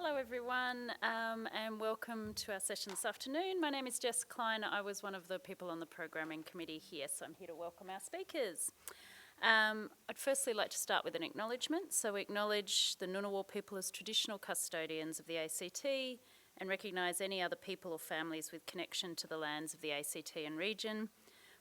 Hello everyone and welcome to our session this afternoon. My name is Jess Klein. I was one of the people on the programming committee here, so I'm here to welcome our speakers. I'd firstly like to start with an acknowledgement. So we acknowledge the Ngunnawal people as traditional custodians of the ACT and recognise any other people or families with connection to the lands of the ACT and region.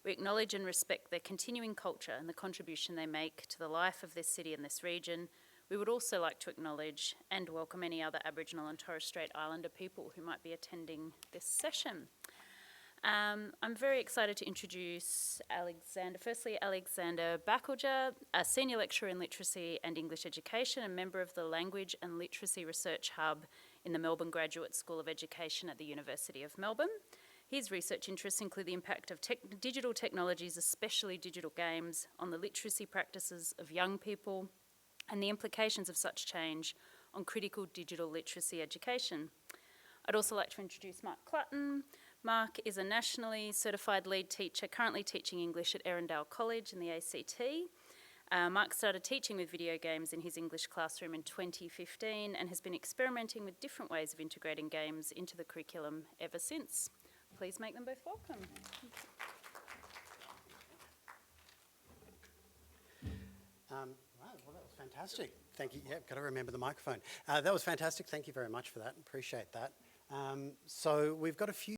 We acknowledge and respect their continuing culture and the contribution they make to the life of this city and this region. We would also like to acknowledge and welcome any other Aboriginal and Torres Strait Islander people who might be attending this session. I'm very excited to introduce Alexander Bakulja, a Senior Lecturer in Literacy and English Education and member of the Language and Literacy Research Hub in the Melbourne Graduate School of Education at the University of Melbourne. His research interests include the impact of digital technologies, especially digital games, on the literacy practices of young people, and the implications of such change on critical digital literacy education. I'd also like to introduce Mark Clutton. Mark is a nationally certified lead teacher, currently teaching English at Erindale College in the ACT. Mark started teaching with video games in his English classroom in 2015 and has been experimenting with different ways of integrating games into the curriculum ever since. Please make them both welcome. Well, that was fantastic. Thank you. Yeah, got to remember the microphone. That was fantastic. Thank you very much for that. Appreciate that. So we've got a few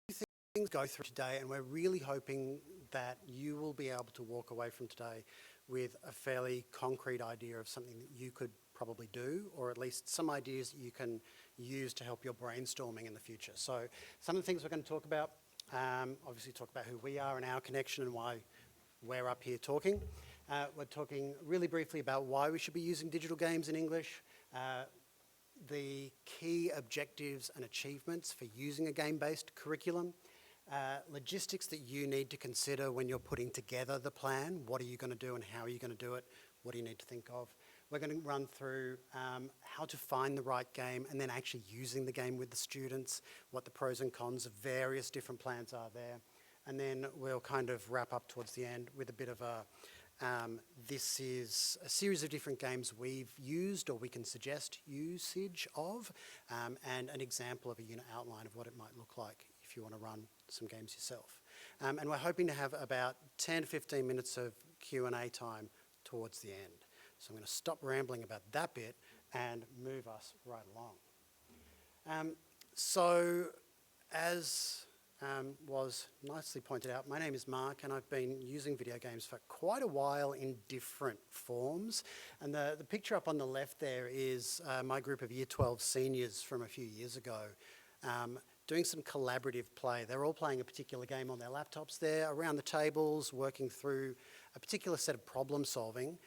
things to go through today, and we're really hoping that you will be able to walk away from today with a fairly concrete idea of something that you could probably do, or at least some ideas that you can use to help your brainstorming in the future. So some of the things we're going to talk about, obviously talk about who we are and our connection and why we're up here talking. We're talking really briefly about why we should be using digital games in English, the key objectives and achievements for using a game-based curriculum, logistics that you need to consider when you're putting together the plan. What are you going to do and how are you going to do it? What do you need to think of? We're going to run through how to find the right game and then actually using the game with the students, what the pros and cons of various different plans are there. And then we'll kind of wrap up towards the end with a bit of a this is a series of different games we've used or we can suggest usage of, and an example of a unit outline of what it might look like if you want to run some games yourself. And we're hoping to have about 10 to 15 minutes of Q&A time towards the end. So I'm going to stop rambling about that bit and move us right along. So as was nicely pointed out, my name is Mark and I've been using video games for quite a while in different forms. And the picture up on the left there is my group of Year 12 seniors from a few years ago doing some collaborative play. They're all playing a particular game on their laptops there, around the tables, working through a particular set of problem solving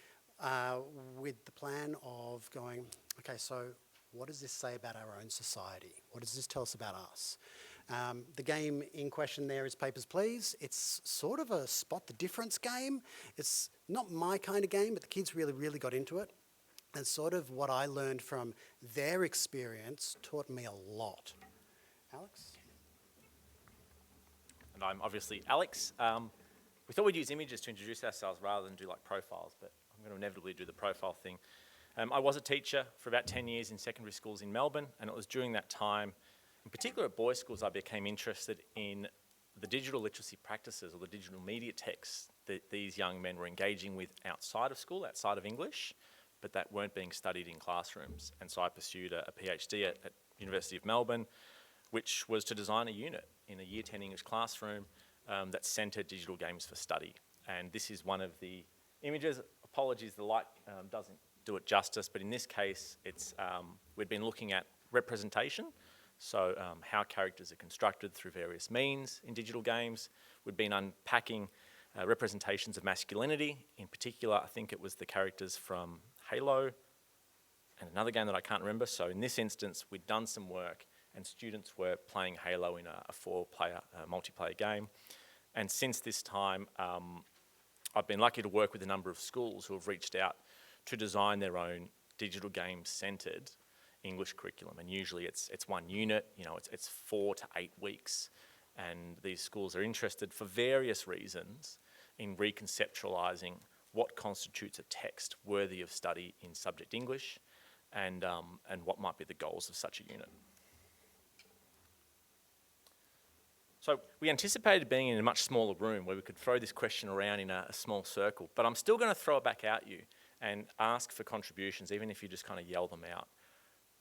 with the plan of going, okay, so what does this say about our own society? What does this tell us about us? The game in question there is Papers, Please. It's sort of a spot the difference game. It's not my kind of game, but the kids really got into it. And sort of what I learned from their experience taught me a lot. Alex? And I'm obviously Alex. We thought we'd use images to introduce ourselves rather than do like profiles, but I'm going to inevitably do the profile thing. I was a teacher for about 10 years in secondary schools in Melbourne, and it was during that time, in particular at boys' schools, I became interested in the digital literacy practices or the digital media texts that these young men were engaging with outside of school, outside of English, but that weren't being studied in classrooms. And so I pursued a PhD at University of Melbourne, which was to design a unit in a Year 10 English classroom that centred digital games for study. And this is one of the images. Apologies, the light doesn't do it justice, but in this case, it's we'd been looking at representation. So how characters are constructed through various means in digital games. We've been unpacking representations of masculinity. In particular, I think it was the characters from Halo and another game that I can't remember. So in this instance, we'd done some work and students were playing Halo in a 4-player multiplayer game. And since this time, I've been lucky to work with a number of schools who have reached out to design their own digital game-centred English curriculum, and usually it's one unit, you know, it's 4 to 8 weeks, and these schools are interested for various reasons in reconceptualising what constitutes a text worthy of study in subject English, and what might be the goals of such a unit. So we anticipated being in a much smaller room where we could throw this question around in a small circle, but I'm still going to throw it back at you and ask for contributions, even if you just kind of yell them out.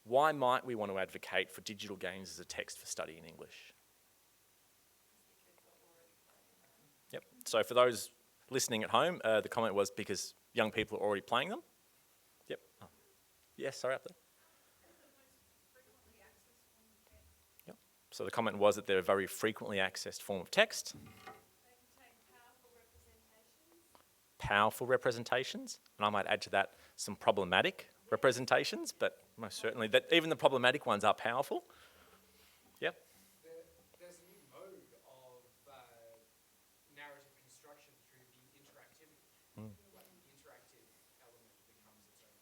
Why might we want to advocate for digital games as a text for study in English? Yep. So for those listening at home, the comment was because young people are already playing them. Yep. Oh. Yes, sorry, up there. Yep. So the comment was that they're a very frequently accessed form of text. They contain Powerful representations, and I might add to that some problematic representations, but most certainly that even the problematic ones are powerful. Yep. There's a new mode of narrative construction through the interactivity. Like the interactive element becomes its own.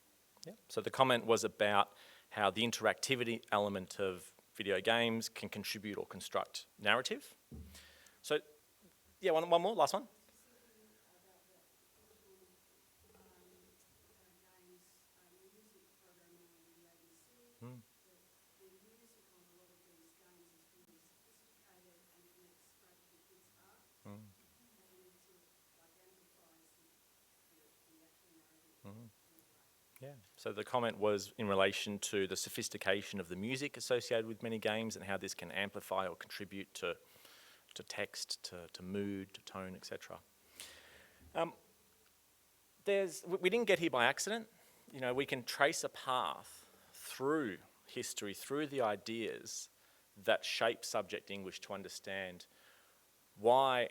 Yep. So the comment was about how the interactivity element of video games can contribute or construct narrative. So, yeah, one more, last one. Yeah, so the comment was in relation to the sophistication of the music associated with many games and how this can amplify or contribute to text, to mood, to tone, etc. We didn't get here by accident. You know, we can trace a path through history, through the ideas that shape subject English to understand why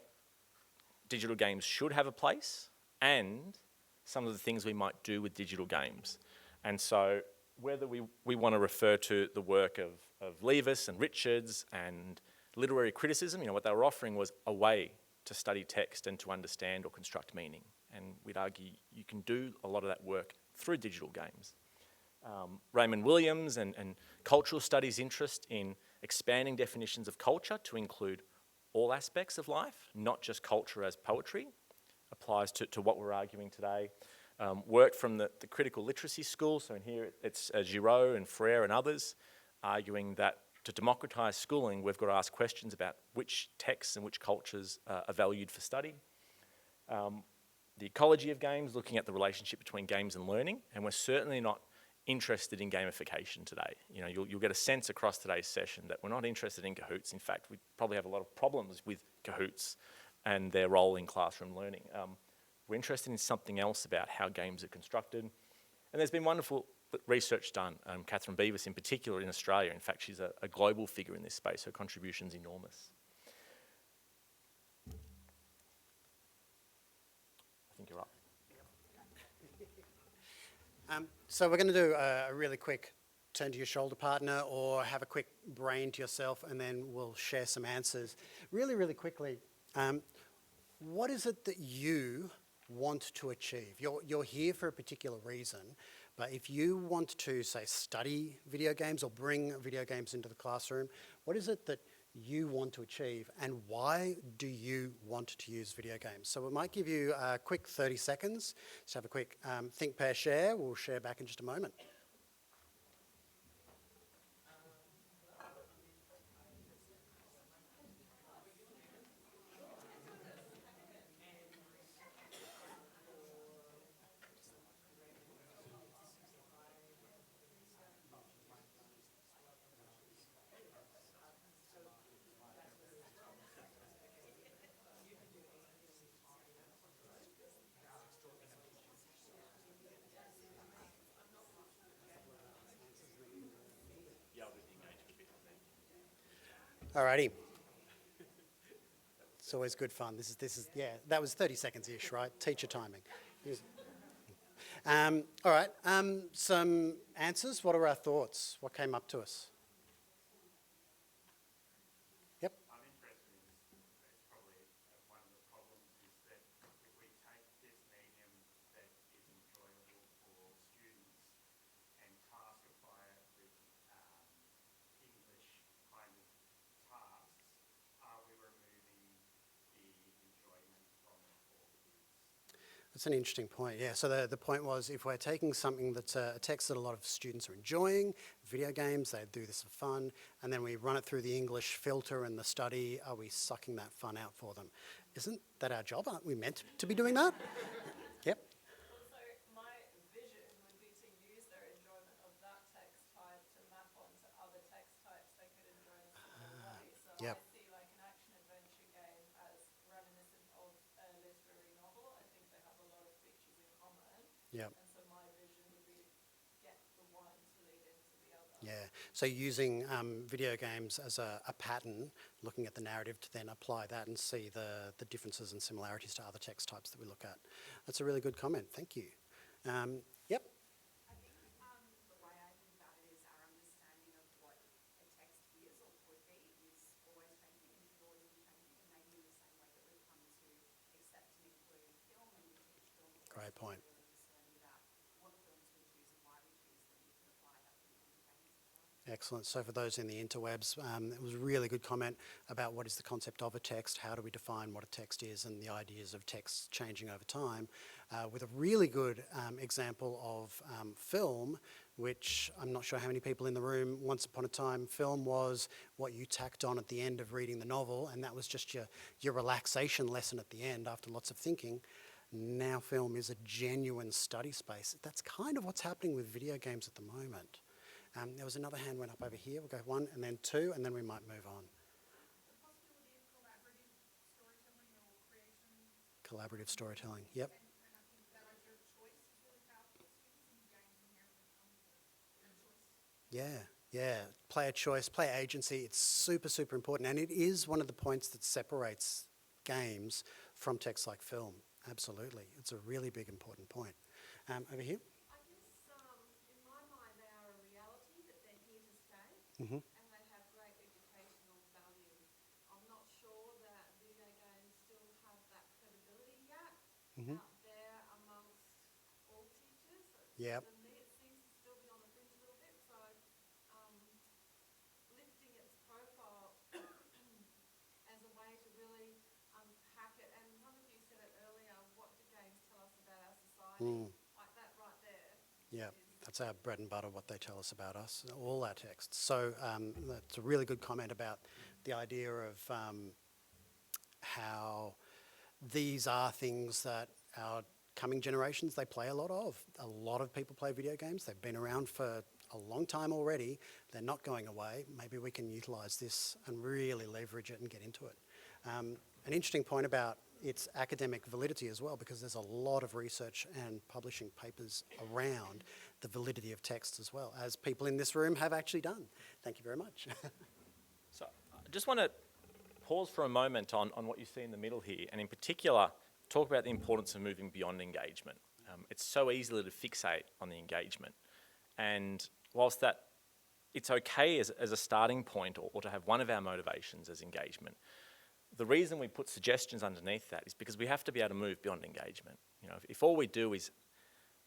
digital games should have a place and some of the things we might do with digital games. And so whether we want to refer to the work of Leavis and Richards and literary criticism, you know, what they were offering was a way to study text and to understand or construct meaning. And we'd argue you can do a lot of that work through digital games. Raymond Williams and cultural studies' interest in expanding definitions of culture to include all aspects of life, not just culture as poetry, applies to what we're arguing today. Work from the critical literacy school, so in here it's Giraud and Freire and others, arguing that to democratise schooling, we've got to ask questions about which texts and which cultures are valued for study. The ecology of games, looking at the relationship between games and learning, and we're certainly not interested in gamification today. You know, you'll get a sense across today's session that we're not interested in Kahoots. In fact, we probably have a lot of problems with Kahoots and their role in classroom learning. We're interested in something else about how games are constructed. And there's been wonderful research done, Catherine Beavis in particular in Australia. In fact, she's a global figure in this space. Her contribution's enormous. I think you're up. So we're going to do a really quick turn to your shoulder partner or have a quick brain to yourself, and then we'll share some answers. Really, really quickly, what is it that you want to achieve? You're here for a particular reason, but if you want to, say, study video games or bring video games into the classroom, what is it that you want to achieve, and why do you want to use video games? So we might give you a quick 30 seconds to have a quick think, pair, share. We'll share back in just a moment. Alrighty. It's always good fun. This is yeah, that was 30 seconds-ish, right? Teacher timing. All right, some answers. What are our thoughts? What came up to us? Yep. I'm interested in it's probably one of the problems is that if we take this medium that is enjoyable for students and taskify it with English kind of tasks, are we removing the enjoyment from it for kids? That's an interesting point, yeah. So the point was, if we're taking something that's a text that a lot of students are enjoying, video games, they do this for fun, and then we run it through the English filter and the study, are we sucking that fun out for them? Isn't that our job? Aren't we meant to be doing that? Yep. Well, so my vision would be to use their enjoyment of that text type to map onto other text types they could enjoy in a similar way. So Yep. I see like an action-adventure game as reminiscent of a literary novel. I think they have a lot of features in common. Yep. And so my vision would be get the one to lead into the other. Yeah, so using video games as a pattern, looking at the narrative to then apply that and see the differences and similarities to other text types that we look at. That's a really good comment, thank you. Yep. I think the way I think about it is our understanding of what a text is or could be is always changing and should always be changing, and maybe in the same way that we've come to accept and include film and we teach film. Great point. Really concerned about what films we choose and why we choose them. You can apply that to games as well. Excellent. So for those in the interwebs, it was a really good comment about what is the concept of a text, how do we define what a text is, and the ideas of text changing over time, with a really good example of film, which I'm not sure how many people in the room, once upon a time, film was what you tacked on at the end of reading the novel, and that was just your relaxation lesson at the end after lots of thinking. Now film is a genuine study space. That's kind of what's happening with video games at the moment. There was another hand went up over here. We'll go one and then two, and then we might move on. The possibility of collaborative storytelling or creation. Collaborative storytelling, yep. And I think that idea of choice is really powerful for students, and games inherently come with a choice. Yeah. Player choice, player agency, it's super, super important. And it is one of the points that separates games from text like film. Absolutely. It's a really big, important point. Over here. I guess in my mind they are a reality, that they're here to stay, Mm-hmm. and they have great educational value. I'm not sure that video games still have that credibility yet out there amongst all teachers. Yep. For me, it seems to still be on the fringe a little bit. So lifting its profile as a way to really unpack it. And one of you said it earlier. What do games tell us about our society? Like that right there. Yeah, that's our bread and butter, what they tell us about us, all our texts. So that's a really good comment about the idea of how these are things that our coming generations, they play a lot of. A lot of people play video games. They've been around for a long time already. They're not going away. Maybe we can utilise this and really leverage it and get into it. An interesting point about its academic validity as well, because there's a lot of research and publishing papers around the validity of text as well, as people in this room have actually done. Thank you very much. So I just want to pause for a moment on what you see in the middle here, and in particular, talk about the importance of moving beyond engagement. It's so easy to fixate on the engagement. And whilst that it's okay as a starting point or to have one of our motivations as engagement, the reason we put suggestions underneath that is because we have to be able to move beyond engagement. You know, if all we do is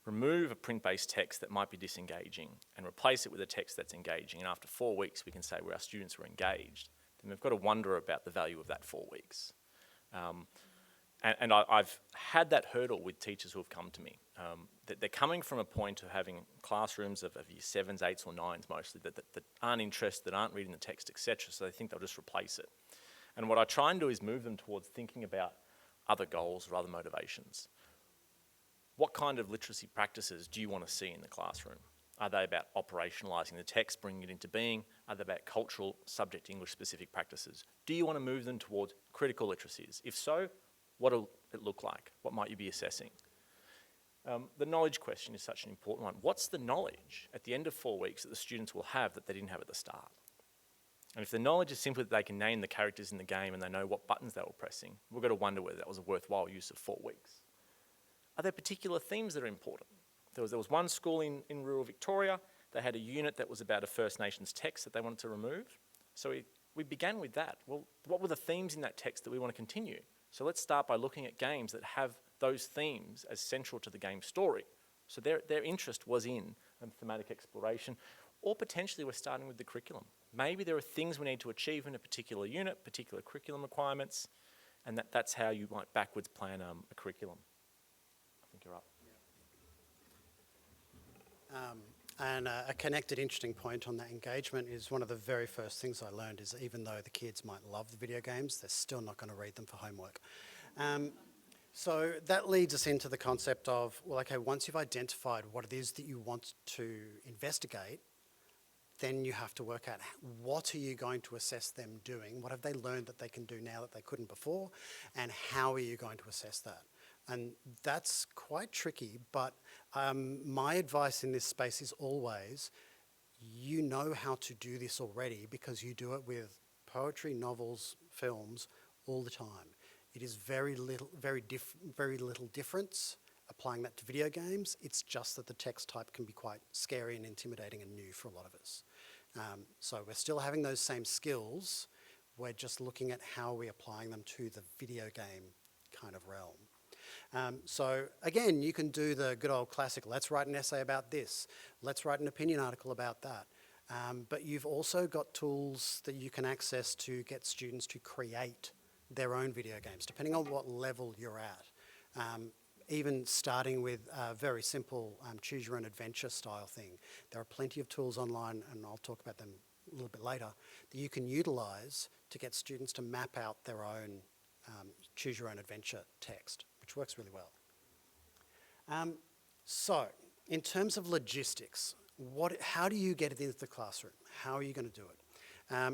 remove a print-based text that might be disengaging and replace it with a text that's engaging, and after 4 weeks we can say our students were engaged, then we've got to wonder about the value of that 4 weeks. And I've had that hurdle with teachers who have come to me. That they're coming from a point of having classrooms of year 7s, 8s or 9s mostly that aren't interested, that aren't reading the text, etc. So they think they'll just replace it. And what I try and do is move them towards thinking about other goals or other motivations. What kind of literacy practices do you want to see in the classroom? Are they about operationalising the text, bringing it into being? Are they about cultural, subject English-specific practices? Do you want to move them towards critical literacies? If so, what will it look like? What might you be assessing? The knowledge question is such an important one. What's the knowledge at the end of 4 weeks that the students will have that they didn't have at the start? And if the knowledge is simply that they can name the characters in the game and they know what buttons they were pressing, we've got to wonder whether that was a worthwhile use of 4 weeks. Are there particular themes that are important? There was one school in rural Victoria, they had a unit that was about a First Nations text that they wanted to remove. So we began with that. Well, what were the themes in that text that we want to continue? So let's start by looking at games that have those themes as central to the game story. So their interest was in thematic exploration, or potentially we're starting with the curriculum. Maybe there are things we need to achieve in a particular unit, particular curriculum requirements, and that's how you might backwards plan a curriculum. you're up. And a connected interesting point on that engagement is one of the very first things I learned is even though the kids might love the video games, they're still not going to read them for homework. So that leads us into the concept of, well, okay, once you've identified what it is that you want to investigate, then you have to work out what are you going to assess them doing, what have they learned that they can do now that they couldn't before, and how are you going to assess that? And that's quite tricky, but my advice in this space is always, you know how to do this already because you do it with poetry, novels, films all the time. It is very little difference applying that to video games. It's just that the text type can be quite scary and intimidating and new for a lot of us. So we're still having those same skills. We're just looking at how we're applying them to the video game kind of realm. So again, you can do the good old classic, let's write an essay about this, let's write an opinion article about that. But you've also got tools that you can access to get students to create their own video games, depending on what level you're at. Even starting with a very simple choose your own adventure style thing. There are plenty of tools online, and I'll talk about them a little bit later, that you can utilize to get students to map out their own choose your own adventure text, which works really well. So, in terms of logistics, how do you get it into the classroom? How are you going to do it?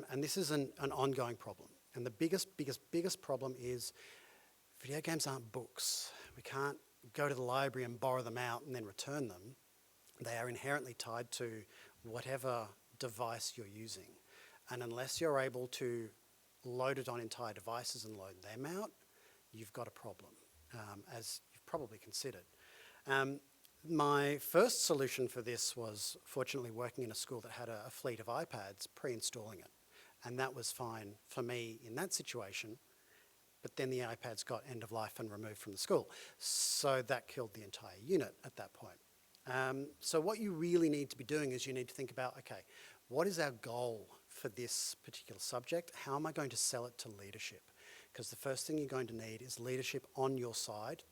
And this is an ongoing problem. And the biggest problem is video games aren't books. We can't go to the library and borrow them out and then return them. They are inherently tied to whatever device you're using. And unless you're able to load it on entire devices and load them out, you've got a problem, as you've probably considered. My first solution for this was fortunately working in a school that had a fleet of iPads, pre-installing it. And that was fine for me in that situation, but then the iPads got end of life and removed from the school. So that killed the entire unit at that point. So what you really need to be doing is you need to think about, okay, what is our goal for this particular subject? How am I going to sell it to leadership? Because the first thing you're going to need is leadership on your side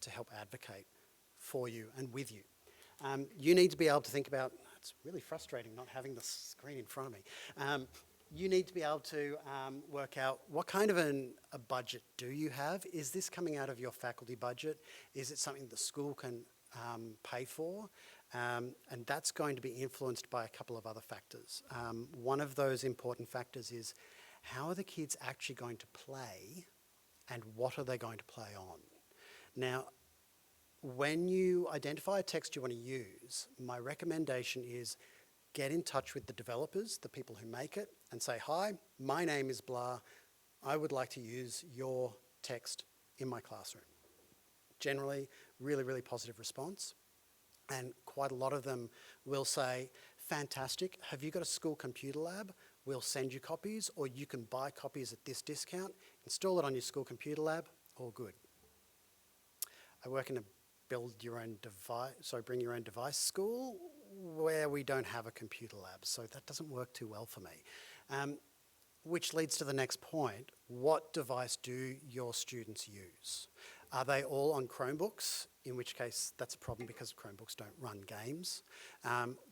to help advocate for you and with you. You need to be able to think about, it's really frustrating not having the screen in front of me. You need to be able to work out what kind of a budget do you have? Is this coming out of your faculty budget? Is it something the school can pay for? And that's going to be influenced by a couple of other factors. One of those important factors is how are the kids actually going to play and what are they going to play on? Now, when you identify a text you want to use, my recommendation is get in touch with the developers, the people who make it, and say, hi, my name is blah, I would like to use your text in my classroom. Generally, really positive response. And quite a lot of them will say, fantastic, have you got a school computer lab? We'll send you copies, or you can buy copies at this discount, install it on your school computer lab, all good. I work in a bring your own device school where we don't have a computer lab, so that doesn't work too well for me. Which leads to the next point, what device do your students use? Are they all on Chromebooks? In which case that's a problem because Chromebooks don't run games.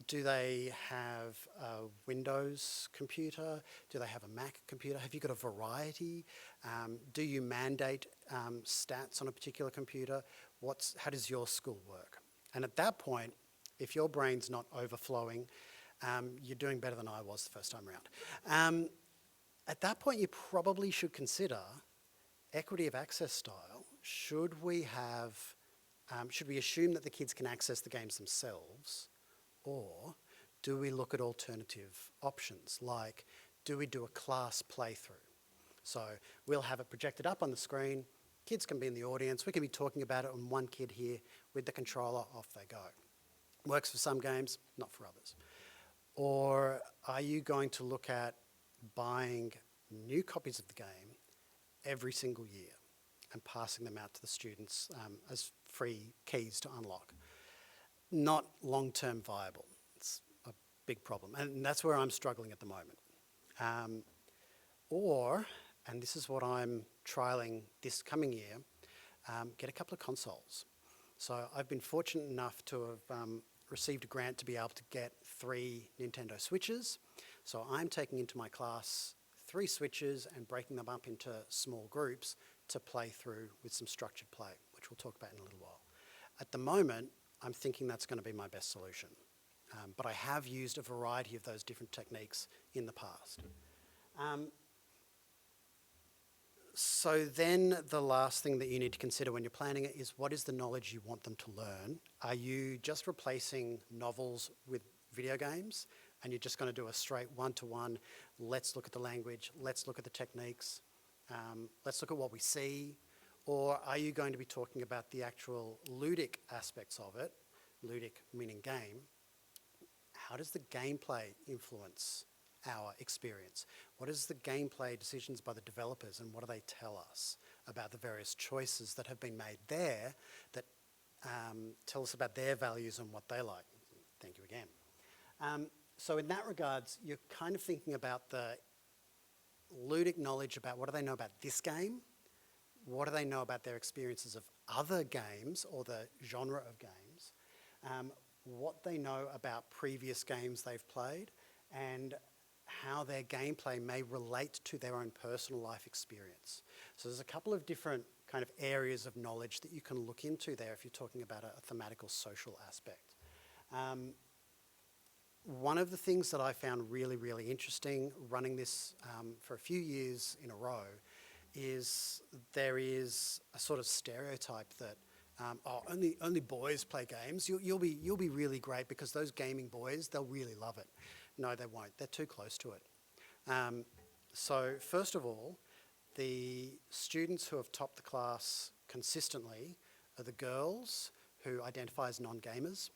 Do they have a Windows computer? Do they have a Mac computer? Have you got a variety? Do you mandate stats on a particular computer? How does your school work? And at that point, if your brain's not overflowing, you're doing better than I was the first time around. At that point, you probably should consider equity of access style. Should we assume that the kids can access the games themselves, or do we look at alternative options, like do we do a class playthrough? So we'll have it projected up on the screen, kids can be in the audience, we can be talking about it, and one kid here with the controller, off they go. Works for some games, not for others. Or are you going to look at buying new copies of the game every single year and passing them out to the students as free keys to unlock? Not long-term viable. It's a big problem, and that's where I'm struggling at the moment. And this is what I'm trialling this coming year, get a couple of consoles. So I've been fortunate enough to have received a grant to be able to get 3 Nintendo Switches. So I'm taking into my class 3 Switches and breaking them up into small groups to play through with some structured play, which we'll talk about in a little while. At the moment, I'm thinking that's going to be my best solution. But I have used a variety of those different techniques in the past. So then the last thing that you need to consider when you're planning it is, what is the knowledge you want them to learn? Are you just replacing novels with video games and you're just going to do a straight one-to-one, let's look at the language, let's look at the techniques, let's look at what we see? Or are you going to be talking about the actual ludic aspects of it, ludic meaning game? How does the gameplay influence our experience? What is the gameplay decisions by the developers, and what do they tell us about the various choices that have been made there that tell us about their values and what they like? Thank you again. So in that regards, you're kind of thinking about the ludic knowledge about what do they know about this game, what do they know about their experiences of other games or the genre of games, what they know about previous games they've played, and how their gameplay may relate to their own personal life experience. So there's a couple of different kind of areas of knowledge that you can look into there if you're talking about a thematic or social aspect. One of the things that I found really, really interesting running this for a few years in a row is there is a sort of stereotype that only boys play games. You'll be really great because those gaming boys, they'll really love it. No, they won't. They're too close to it. So first of all, the students who have topped the class consistently are the girls who identify as non-gamers,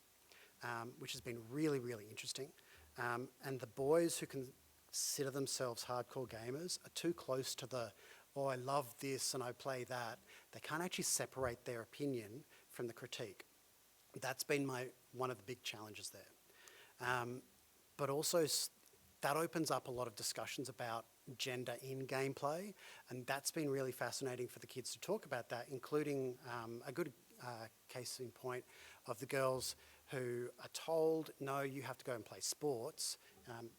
which has been really, really interesting. And the boys who consider themselves hardcore gamers are too close to the, oh, I love this and I play that. They can't actually separate their opinion from the critique. That's been one of the big challenges there. But also that opens up a lot of discussions about gender in gameplay, and that's been really fascinating for the kids to talk about that, including a good case in point of the girls who are told, no, you have to go and play sports,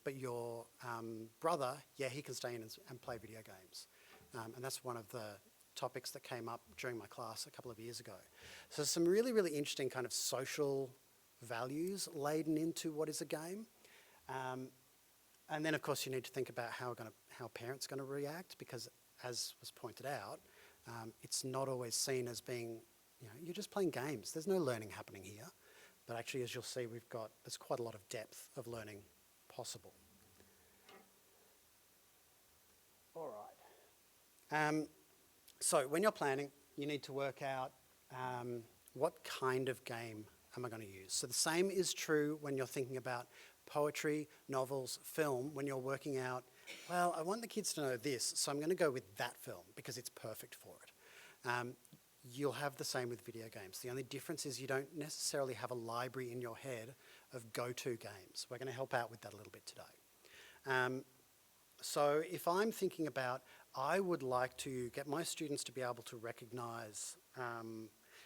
but your brother, yeah, he can stay in and play video games. And that's one of the topics that came up during my class a couple of years ago. So some really, really interesting kind of social values laden into what is a game. And then, of course, you need to think about how parents are going to react, because, as was pointed out, it's not always seen as being, you're just playing games. There's no learning happening here. But actually, as you'll see, there's quite a lot of depth of learning possible. All right. So when you're planning, you need to work out what kind of game am I going to use. So the same is true when you're thinking about poetry, novels, film, when you're working out, well, I want the kids to know this, so I'm going to go with that film because it's perfect for it. You'll have the same with video games. The only difference is you don't necessarily have a library in your head of go-to games. We're going to help out with that a little bit today. So if I'm thinking about, I would like to get my students to be able to recognise,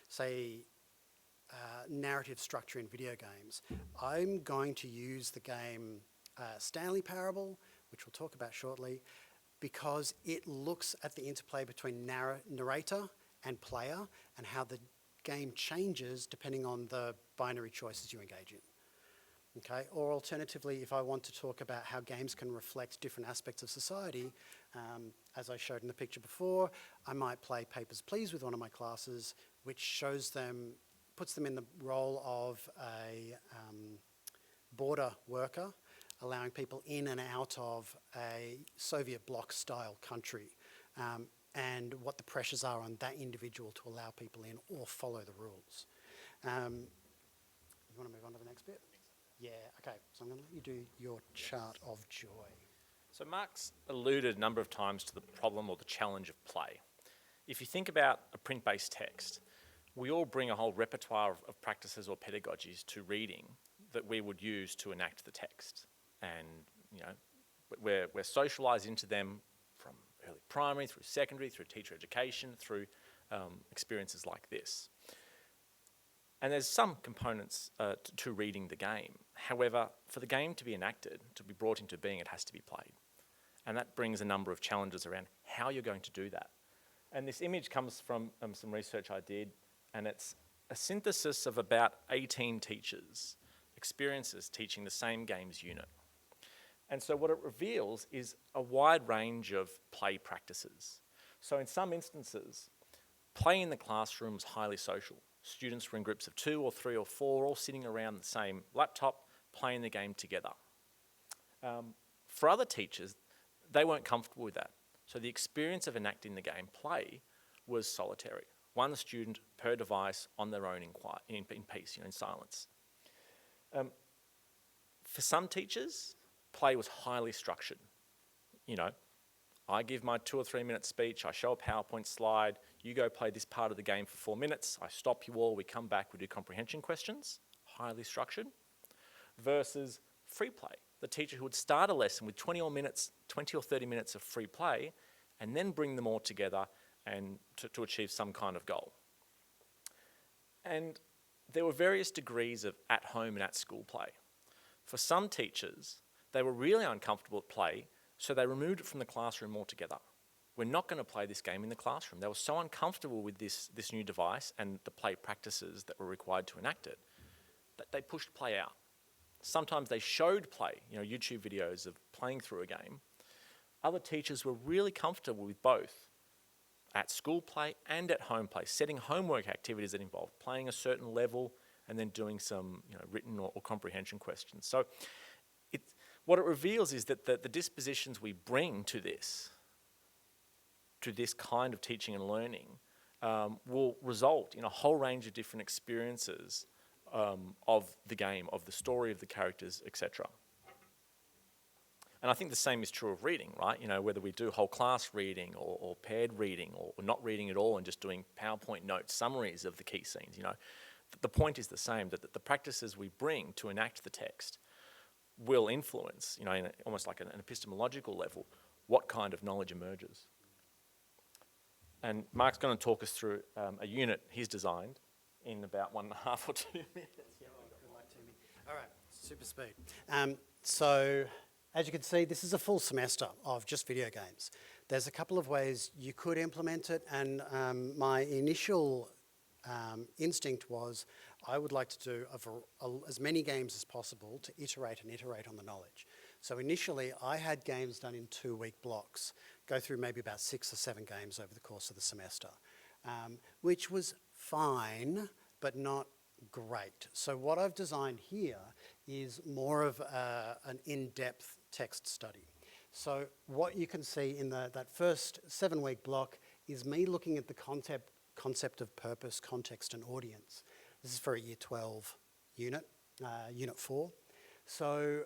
say, narrative structure in video games, I'm going to use the game Stanley Parable, which we'll talk about shortly, because it looks at the interplay between narrator and player and how the game changes depending on the binary choices you engage in. Okay? Or alternatively, if I want to talk about how games can reflect different aspects of society, as I showed in the picture before, I might play Papers, Please with one of my classes, which shows them, puts them in the role of a border worker, allowing people in and out of a Soviet bloc style country, and what the pressures are on that individual to allow people in or follow the rules. You want to move on to the next bit? Yeah, okay, so I'm going to let you do your chart of joy. So Mark's alluded a number of times to the problem or the challenge of play. If you think about a print-based text, we all bring a whole repertoire of practices or pedagogies to reading that we would use to enact the text. And, we're socialised into them from early primary, through secondary, through teacher education, through experiences like this. And there's some components to reading the game. However, for the game to be enacted, to be brought into being, it has to be played. And that brings a number of challenges around how you're going to do that. And this image comes from some research I did, and it's a synthesis of about 18 teachers' experiences teaching the same games unit. And so what it reveals is a wide range of play practices. So in some instances, play in the classroom is highly social. Students were in groups of 2 or 3 or 4, all sitting around the same laptop, playing the game together. For other teachers, they weren't comfortable with that. So the experience of enacting the game play was solitary. One student per device on their own in peace, in silence. For some teachers, play was highly structured. I give my 2 or 3 minute speech, I show a PowerPoint slide, you go play this part of the game for 4 minutes, I stop you all, we come back, we do comprehension questions, highly structured, versus free play. The teacher who would start a lesson with 20 or 30 minutes of free play and then bring them all together and to achieve some kind of goal. And there were various degrees of at home and at school play. For some teachers, they were really uncomfortable at play, so they removed it from the classroom altogether. We're not going to play this game in the classroom. They were so uncomfortable with this new device and the play practices that were required to enact it, that they pushed play out. Sometimes they showed play, YouTube videos of playing through a game. Other teachers were really comfortable with both at school play and at home play, setting homework activities that involved playing a certain level and then doing some written or comprehension questions. So what it reveals is that the dispositions we bring to this kind of teaching and learning will result in a whole range of different experiences of the game, of the story of the characters, etc. And I think the same is true of reading, right? Whether we do whole class reading or paired reading or not reading at all and just doing PowerPoint notes, summaries of the key scenes, the point is the same, that the practices we bring to enact the text will influence, in almost like an epistemological level, what kind of knowledge emerges. And Mark's going to talk us through a unit he's designed in about 1.5 or 2 minutes. Good luck to me. All right, super speed. So, as you can see, this is a full semester of just video games. There's a couple of ways you could implement it, and my initial instinct was I would like to do as many games as possible to iterate on the knowledge. So initially, I had games done in 2-week blocks, go through maybe about 6 or 7 games over the course of the semester, which was fine, but not great. So what I've designed here is more of an in-depth text study. So what you can see in that first 7-week block is me looking at the concept of purpose, context, and audience. This is for a Year 12 unit, Unit 4. So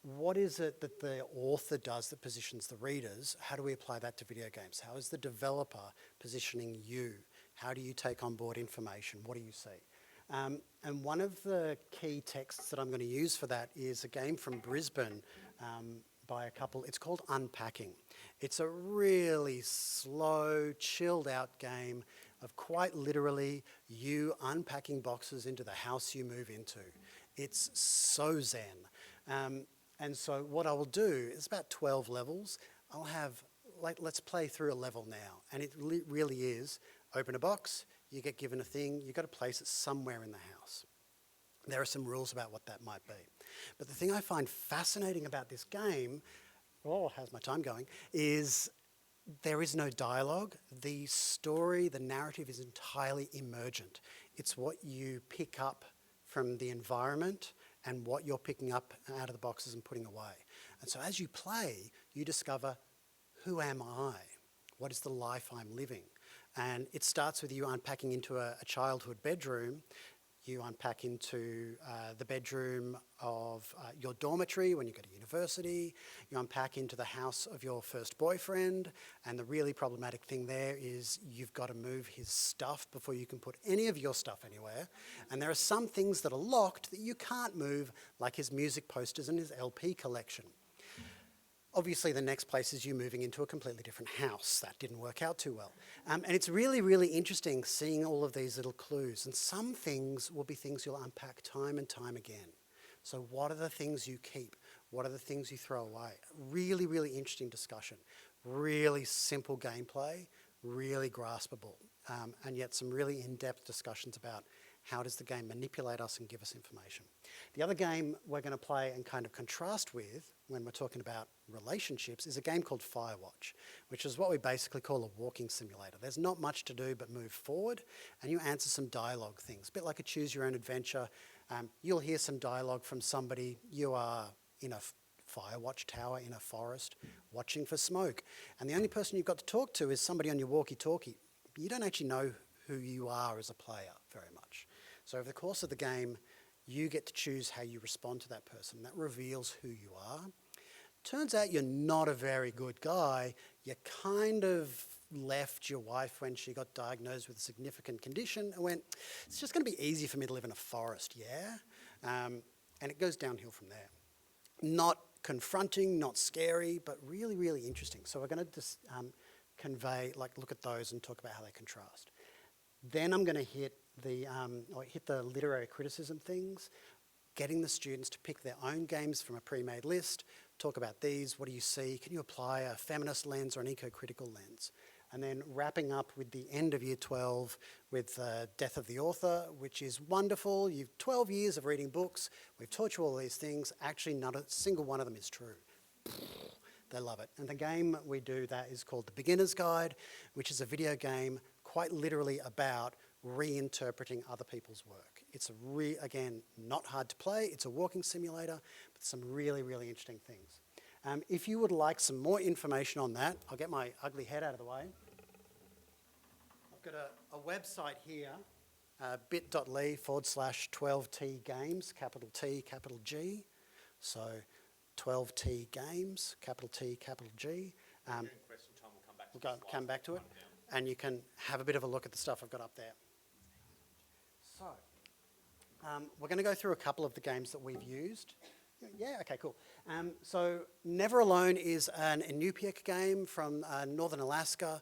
what is it that the author does that positions the readers? How do we apply that to video games? How is the developer positioning you? How do you take on board information? What do you see? And one of the key texts that I'm going to use for that is a game from Brisbane by a couple. It's called Unpacking. It's a really slow, chilled out game of quite literally you unpacking boxes into the house you move into. It's so zen. And so what I will do is about 12 levels. I'll have, let's play through a level now. And it really is, open a box, you get given a thing, you've got to place it somewhere in the house. There are some rules about what that might be. But the thing I find fascinating about this game, how's my time going, is there is no dialogue. The story, the narrative is entirely emergent. It's what you pick up from the environment and what you're picking up out of the boxes and putting away. And so as you play, you discover, who am I? What is the life I'm living? And it starts with you unpacking into a childhood bedroom. You unpack into the bedroom of your dormitory when you go to university. You unpack into the house of your first boyfriend. And the really problematic thing there is you've got to move his stuff before you can put any of your stuff anywhere. And there are some things that are locked that you can't move, like his music posters and his LP collection. obviously the next place is you moving into a completely different house. That didn't work out too well. And it's really, really interesting seeing all of these little clues. And some things will be things you'll unpack time and time again. So what are the things you keep? What are the things you throw away? Really, really interesting discussion. Really simple gameplay, really graspable, and yet some really in-depth discussions about how does the game manipulate us and give us information. The other game we're going to play and kind of contrast with when we're talking about relationships is a game called Firewatch, which is what we basically call a walking simulator. There's not much to do but move forward, and you answer some dialogue things, a bit like a choose your own adventure. You'll hear some dialogue from somebody. You are in a Firewatch tower in a forest watching for smoke, and the only person you've got to talk to is somebody on your walkie-talkie. You don't actually know who you are as a player very much. So over the course of the game, you get to choose how you respond to that person. That reveals who you are. Turns out you're not a very good guy. You kind of left your wife when she got diagnosed with a significant condition and went, it's just going to be easy for me to live in a forest, yeah? And it goes downhill from there. Not confronting, not scary, but really, really interesting. So we're going to just look at those and talk about how they contrast. Then I'm going to hit the literary criticism things, getting the students to pick their own games from a pre-made list, talk about these, what do you see, can you apply a feminist lens or an eco-critical lens? And then wrapping up with the end of Year 12 with Death of the Author, which is wonderful. You've 12 years of reading books, we've taught you all these things, actually not a single one of them is true. They love it. And the game we do that is called The Beginner's Guide, which is a video game quite literally about reinterpreting other people's work. It's again, not hard to play. It's a walking simulator, but some really, really interesting things. If you would like some more information on that, I'll get my ugly head out of the way. I've got a website here, bit.ly/12T games, capital T, capital G. So 12T games, capital T, capital G. During question time, we'll come back to We'll come back to it, and you can have a bit of a look at the stuff I've got up there. So, we're going to go through a couple of the games that we've used. Yeah, okay, cool. So Never Alone is an Inupiaq game from northern Alaska.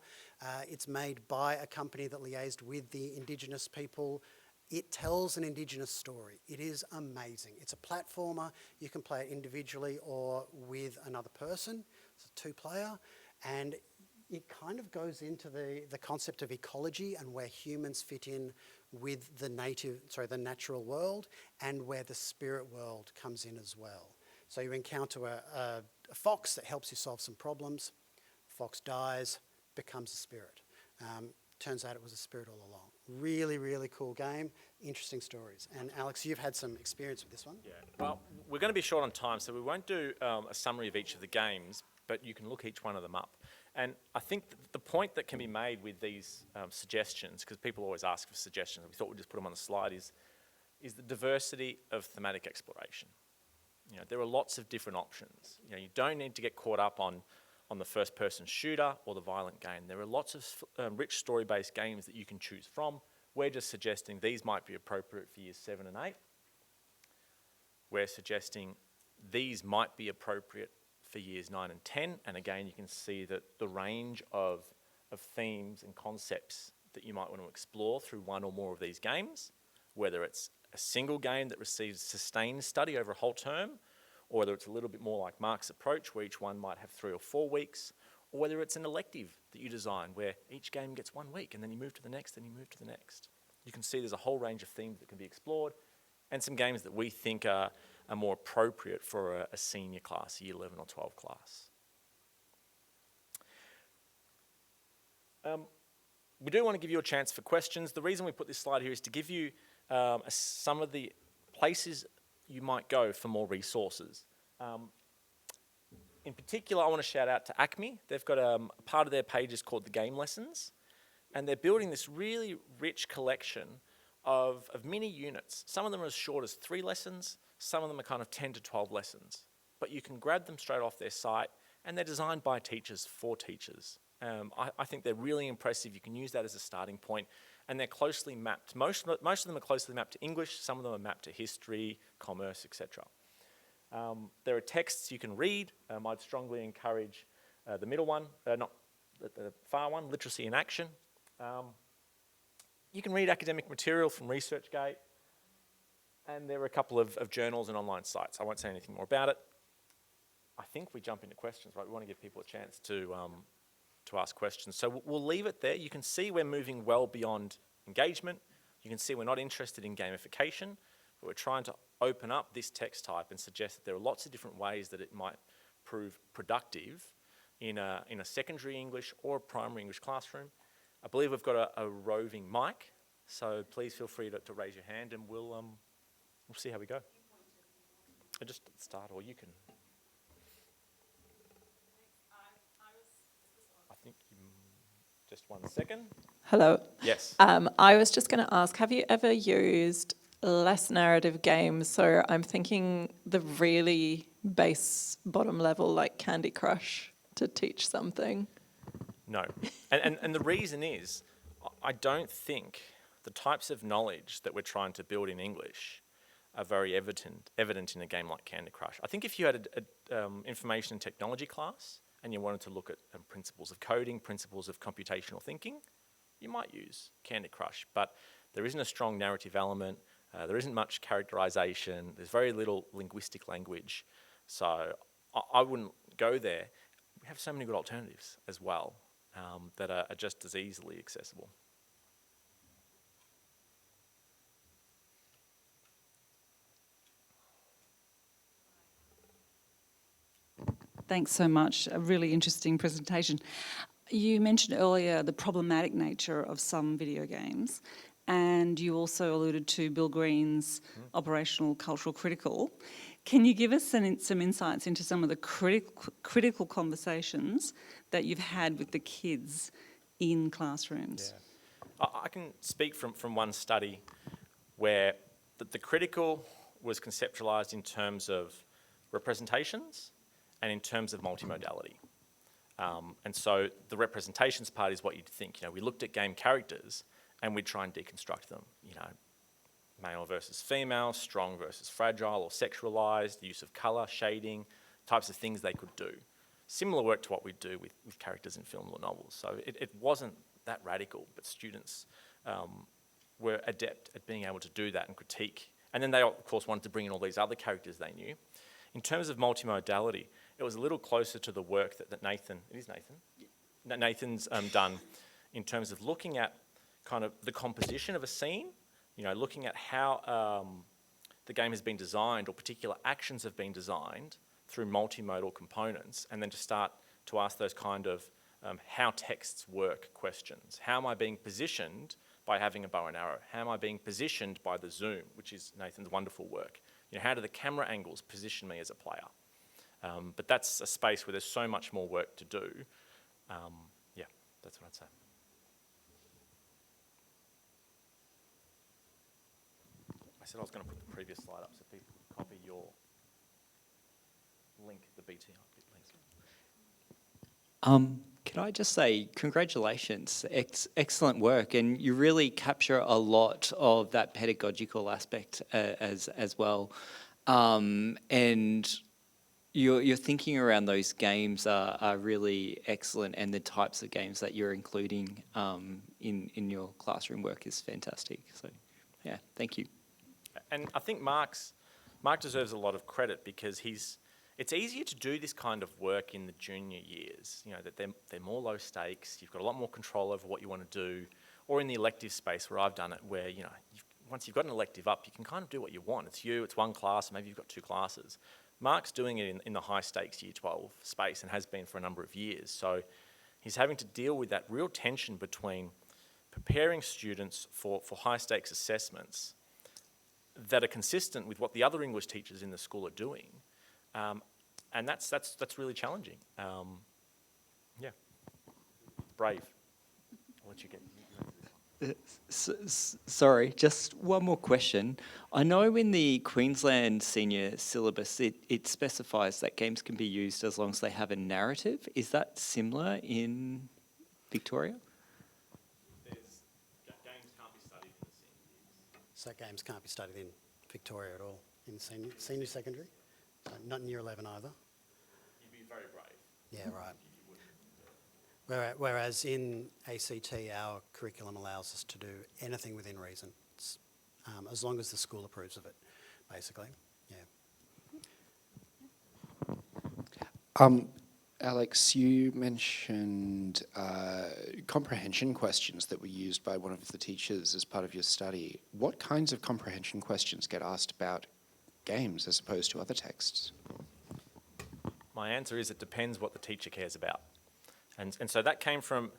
It's made by a company that liaised with the Indigenous people. It tells an Indigenous story. It is amazing. It's a platformer. You can play it individually or with another person. It's a two-player, and it kind of goes into the concept of ecology and where humans fit in with the natural world, and where the spirit world comes in as well. So you encounter a fox that helps you solve some problems. Fox dies, becomes a spirit. Turns out it was a spirit all along. Really, really cool game, interesting stories. And Alex, you've had some experience with this one. Yeah, well, we're going to be short on time, so we won't do a summary of each of the games, but you can look each one of them up. And I think the point that can be made with these suggestions, because people always ask for suggestions, we thought we'd just put them on the slide, is the diversity of thematic exploration. You know, there are lots of different options. You know, you don't need to get caught up on the first-person shooter or the violent game. There are lots of rich story-based games that you can choose from. We're just suggesting these might be appropriate for years 7 and 8. We're suggesting these might be appropriate for years 9 and 10, and again you can see that the range of themes and concepts that you might want to explore through one or more of these games, whether it's a single game that receives sustained study over a whole term, or whether it's a little bit more like Mark's approach where each one might have 3 or 4 weeks, or whether it's an elective that you design where each game gets 1 week and then you move to the next and you move to the next. You can see there's a whole range of themes that can be explored, and some games that we think are more appropriate for a senior class, year 11 or 12 class. We do want to give you a chance for questions. The reason we put this slide here is to give you some of the places you might go for more resources. In particular, I want to shout out to ACME. They've got a part of their page is called the Game Lessons, and they're building this really rich collection of mini units. Some of them are as short as 3 lessons, some of them are kind of 10 to 12 lessons, but you can grab them straight off their site, and they're designed by teachers for teachers. I think they're really impressive. You can use that as a starting point, and they're closely mapped. Most of them are closely mapped to English, some of them are mapped to history, commerce, etc. There are texts you can read. I'd strongly encourage the middle one, not the far one, Literacy in Action. You can read academic material from ResearchGate, and there are a couple of journals and online sites. I won't say anything more about it. I think we jump into questions, right? We want to give people a chance to ask questions. So we'll leave it there. You can see we're moving well beyond engagement. You can see we're not interested in gamification, but we're trying to open up this text type and suggest that there are lots of different ways that it might prove productive in a secondary English or a primary English classroom. I believe we've got a roving mic, so please feel free to raise your hand and we'll see how we go. Just start, or you can. I think just 1 second. Hello. Yes. I was just going to ask, have you ever used less narrative games? So I'm thinking the really base bottom level, like Candy Crush, to teach something. No. And the reason is, I don't think the types of knowledge that we're trying to build in English are very evident in a game like Candy Crush. I think if you had an information and technology class and you wanted to look at principles of coding, principles of computational thinking, you might use Candy Crush, but there isn't a strong narrative element, there isn't much characterization, there's very little linguistic language, so I wouldn't go there. We have so many good alternatives as well that are just as easily accessible. Thanks so much. A really interesting presentation. You mentioned earlier the problematic nature of some video games, and you also alluded to Bill Green's operational cultural critical. Can you give us some insights into some of the critical conversations that you've had with the kids in classrooms? Yeah. I can speak from one study where the critical was conceptualised in terms of representations and in terms of multimodality. And so the representations part is what you'd think. We looked at game characters and we'd try and deconstruct them. Male versus female, strong versus fragile or sexualized, the use of color, shading, types of things they could do. Similar work to what we do with characters in film or novels. So it wasn't that radical, but students were adept at being able to do that and critique. And then they, of course, wanted to bring in all these other characters they knew. In terms of multimodality, it was a little closer to the work that Nathan's done in terms of looking at kind of the composition of a scene, looking at how the game has been designed or particular actions have been designed through multimodal components, and then to start to ask those kind of how texts work questions. How am I being positioned by having a bow and arrow? How am I being positioned by the zoom, which is Nathan's wonderful work? How do the camera angles position me as a player? But that's a space where there's so much more work to do. Yeah, that's what I'd say. I said I was going to put the previous slide up so people can copy your link, the BT links. Can I just say congratulations, excellent work, and you really capture a lot of that pedagogical aspect as well, and your thinking around those games are really excellent, and the types of games that you're including in your classroom work is fantastic. So, yeah, thank you. And I think Mark deserves a lot of credit because it's easier to do this kind of work in the junior years, that they're more low stakes, you've got a lot more control over what you want to do, or in the elective space where I've done it, where, once you've got an elective up, you can kind of do what you want. It's one class, maybe you've got two classes. Mark's doing it in the high stakes year 12 space and has been for a number of years. So he's having to deal with that real tension between preparing students for high stakes assessments that are consistent with what the other English teachers in the school are doing. And that's really challenging. Yeah. Brave. I'll let you get. Sorry, just one more question. I know in the Queensland senior syllabus, it specifies that games can be used as long as they have a narrative. Is that similar in Victoria? Games can't be studied in the senior years. So games can't be studied in Victoria at all, in senior secondary? Not in year 11 either. You'd be very brave. Yeah, right. Whereas in ACT, our curriculum allows us to do anything within reason, as long as the school approves of it, basically. Yeah. Alex, you mentioned comprehension questions that were used by one of the teachers as part of your study. What kinds of comprehension questions get asked about games as opposed to other texts? My answer is it depends what the teacher cares about. And so that came from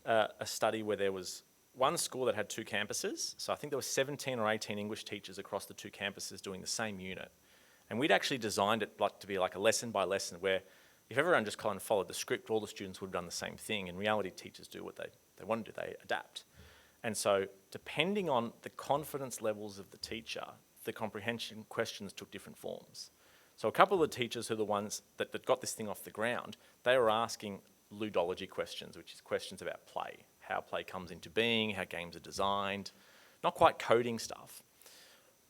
a study where there was one school that had 2 campuses. So I think there were 17 or 18 English teachers across the 2 campuses doing the same unit. And we'd actually designed it to be like a lesson by lesson, where if everyone just kind of followed the script, all the students would have done the same thing. In reality, teachers do what they want to do, they adapt. And so depending on the confidence levels of the teacher, the comprehension questions took different forms. So a couple of the teachers who are the ones that got this thing off the ground, they were asking ludology questions, which is questions about play, how play comes into being, how games are designed, not quite coding stuff.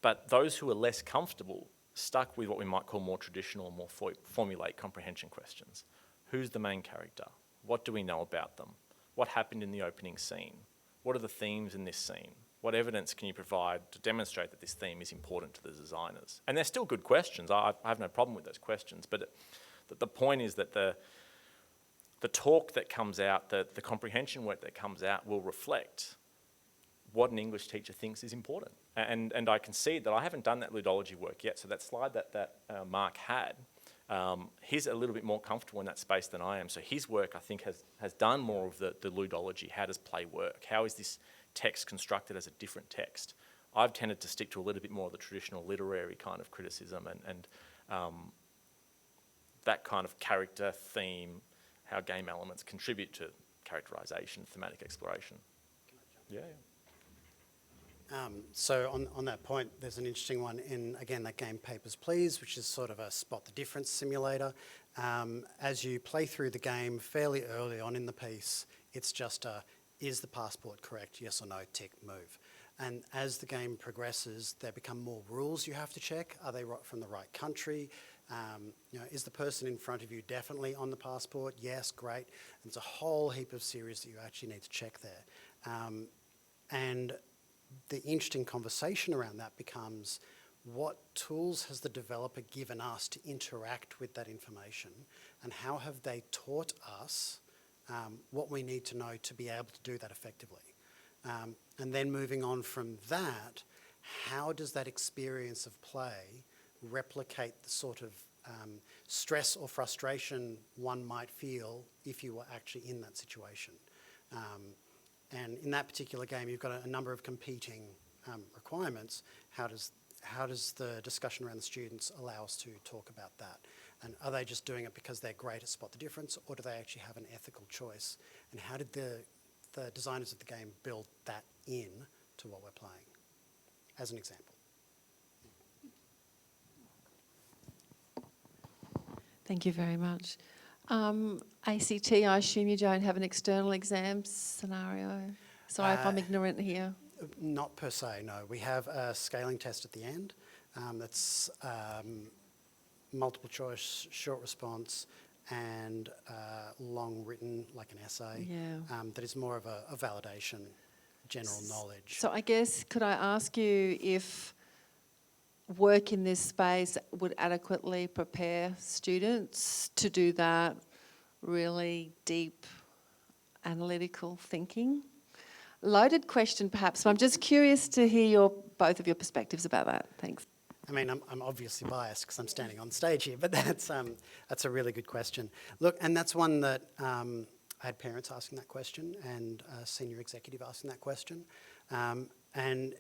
But those who are less comfortable stuck with what we might call more traditional, more formulaic comprehension questions. Who's the main character? What do we know about them? What happened in the opening scene? What are the themes in this scene? What evidence can you provide to demonstrate that this theme is important to the designers? And they're still good questions. I have no problem with those questions, but the point is that the talk that comes out, the comprehension work that comes out will reflect what an English teacher thinks is important. And I can see that I haven't done that ludology work yet, so that slide that Mark had, he's a little bit more comfortable in that space than I am. So his work, I think, has done more of the ludology. How does play work? How is this text constructed as a different text? I've tended to stick to a little bit more of the traditional literary kind of criticism and that kind of character, theme, how game elements contribute to characterization, thematic exploration. Yeah. So on that point, there's an interesting one in, again, that game Papers, Please, which is sort of a spot the difference simulator. As you play through the game fairly early on in the piece, it's just is the passport correct? Yes or no, tick, move. And as the game progresses, there become more rules you have to check. Are they from the right country? Is the person in front of you definitely on the passport? Yes, great. And there's a whole heap of series that you actually need to check there. And the interesting conversation around that becomes, what tools has the developer given us to interact with that information, and how have they taught us what we need to know to be able to do that effectively? And then moving on from that, how does that experience of play replicate the sort of stress or frustration one might feel if you were actually in that situation? And in that particular game, you've got a number of competing requirements. How does the discussion around the students allow us to talk about that? And are they just doing it because they're great at spot the difference, or do they actually have an ethical choice? And how did the designers of the game build that in to what we're playing, as an example? Thank you very much. ACT, I assume you don't have an external exam scenario? Sorry if I'm ignorant here. Not per se, no. We have a scaling test at the end that's multiple choice, short response, and long written, like an essay, that is more of a validation, general knowledge. So I guess, could I ask you if work in this space would adequately prepare students to do that really deep analytical thinking? Loaded question perhaps, but I'm just curious to hear both of your perspectives about that. Thanks. I mean, I'm obviously biased because I'm standing on stage here, but that's a really good question. Look, and that's one that I had parents asking that question and a senior executive asking that question. And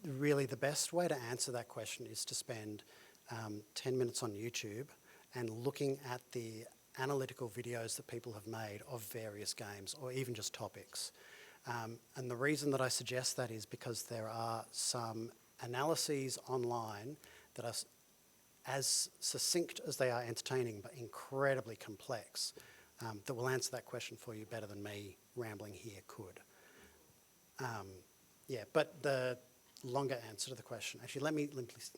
really the best way to answer that question is to spend 10 minutes on YouTube and looking at the analytical videos that people have made of various games, or even just topics. And the reason that I suggest that is because there are some analyses online that are as succinct as they are entertaining, but incredibly complex, that will answer that question for you better than me rambling here could. Yeah, but the longer answer to the question, actually let me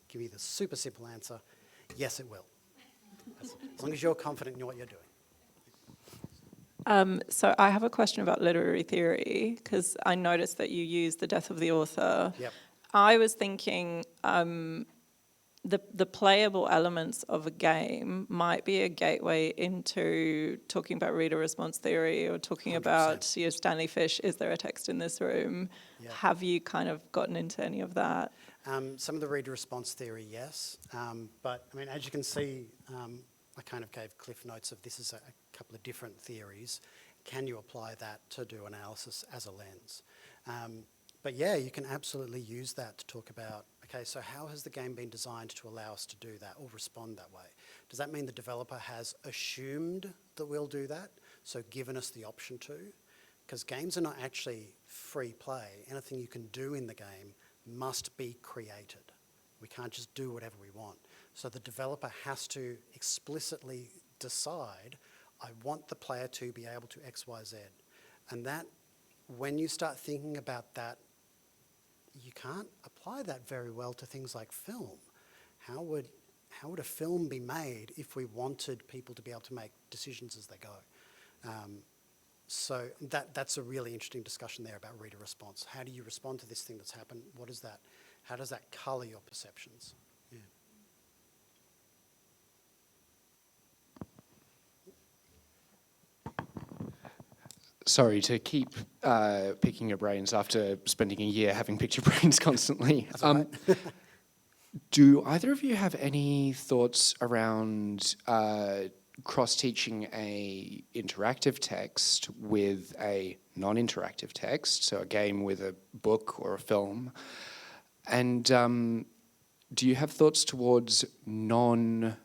give you the super simple answer, yes it will. As long as you're confident in what you're doing. So I have a question about literary theory, because I noticed that you used the death of the author. Yep. I was thinking the playable elements of a game might be a gateway into talking about reader response theory or talking 100%. about your Stanley Fish, is there a text in this room? Yep. Have you kind of gotten into any of that? Some of the reader response theory, yes. But, I mean, as you can see, I kind of gave cliff notes of this is a couple of different theories. Can you apply that to do analysis as a lens? But yeah, you can absolutely use that to talk about, okay, so how has the game been designed to allow us to do that or respond that way? Does that mean the developer has assumed that we'll do that, so given us the option to? Because games are not actually free play. Anything you can do in the game must be created. We can't just do whatever we want. So the developer has to explicitly decide, I want the player to be able to X, Y, Z. And that, when you start thinking about that, you can't apply that very well to things like film. How would a film be made if we wanted people to be able to make decisions as they go? So that's a really interesting discussion there about reader response. How do you respond to this thing that's happened? What is that? How does that colour your perceptions? Yeah. Sorry to keep picking your brains after spending a year having picked your brains constantly. That's all right. Do either of you have any thoughts around cross-teaching a interactive text with a non-interactive text, so a game with a book or a film? And do you have thoughts towards non-digital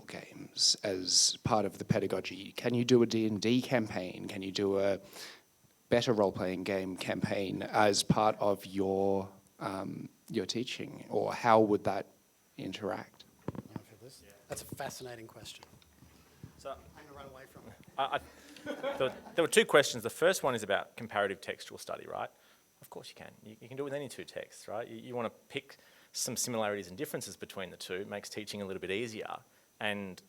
games as part of the pedagogy? Can you do a D&D campaign? Can you do a better role-playing game campaign as part of your teaching? Or how would that interact? That's a fascinating question. So I'm going to run away from it. there were two questions. The first one is about comparative textual study, right? Of course you can. You can do it with any two texts, right? You want to pick some similarities and differences between the two. It makes teaching a little bit easier. And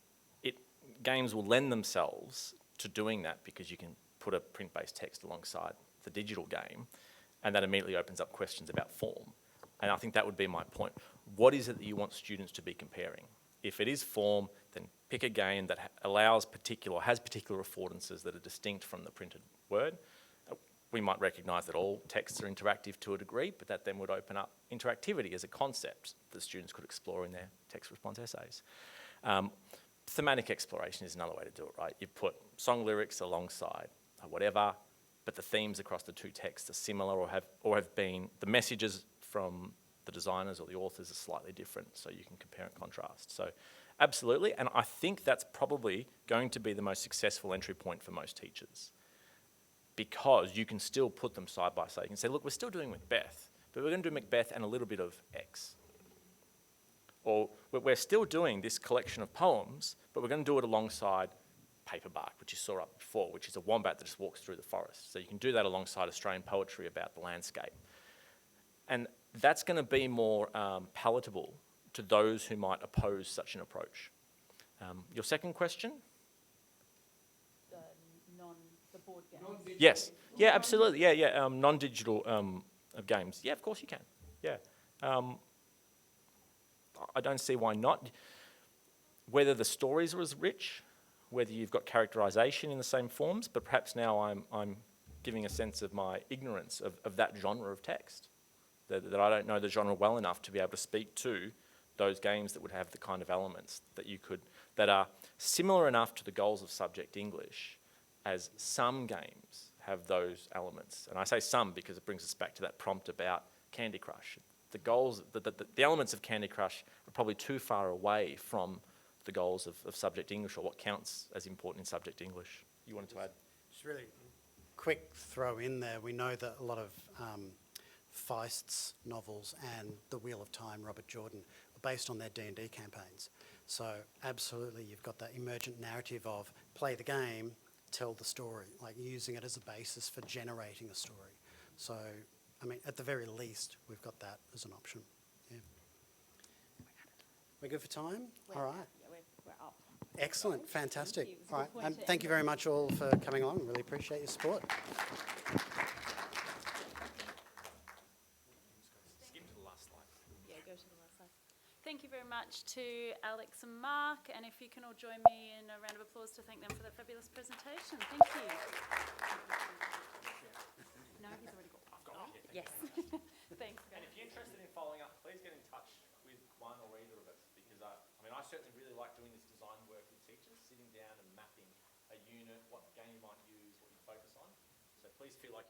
games will lend themselves to doing that because you can put a print-based text alongside the digital game, and that immediately opens up questions about form. And I think that would be my point. What is it that you want students to be comparing? If it is form, then pick a game that has particular affordances that are distinct from the printed word. We might recognise that all texts are interactive to a degree, but that then would open up interactivity as a concept that students could explore in their text response essays. Thematic exploration is another way to do it, right? You put song lyrics alongside whatever, but the themes across the two texts are similar or have been, the messages from the designers or the authors are slightly different, so you can compare and contrast. So absolutely, and I think that's probably going to be the most successful entry point for most teachers, because you can still put them side by side. You can say, look, we're still doing Macbeth, but we're going to do Macbeth and a little bit of X. Or we're still doing this collection of poems, but we're going to do it alongside Paperbark, which you saw up before, which is a wombat that just walks through the forest. So you can do that alongside Australian poetry about the landscape. And that's going to be more palatable to those who might oppose such an approach. Your second question? The board games. Yes. Yeah, absolutely. Yeah. Non-digital games. Yeah, of course you can. Yeah. I don't see why not. Whether the stories are as rich, whether you've got characterisation in the same forms, but perhaps now I'm giving a sense of my ignorance of that genre of text, that I don't know the genre well enough to be able to speak to those games that would have the kind of elements that are similar enough to the goals of subject English as some games have those elements. And I say some because it brings us back to that prompt about Candy Crush. The goals, the elements of Candy Crush are probably too far away from the goals of subject English or what counts as important in subject English. You wanted to add? Just really quick throw in there. We know that a lot of Feist's novels and The Wheel of Time, Robert Jordan, were based on their D&D campaigns. So absolutely, you've got that emergent narrative of play the game, tell the story, like using it as a basis for generating a story. So, I mean, at the very least, we've got that as an option. Yeah. We're good for time? All right. Yeah, we're up. Excellent, fantastic. Thank you. It was a All good right, point to thank you end very much all for coming along. Really appreciate your support. Skip to the last slide. Yeah, go to the last slide. Thank you very much to Alex and Mark, and if you can all join me in a round of applause to thank them for that fabulous presentation. Thank you. No, he's already got one. I've got it here. Yes. Thanks, And guys. if you're interested in following up, please get in touch with one or either of us, because I certainly really like doing this design work with teachers, sitting down and mapping a unit, what game you might use, what you focus on. So please feel like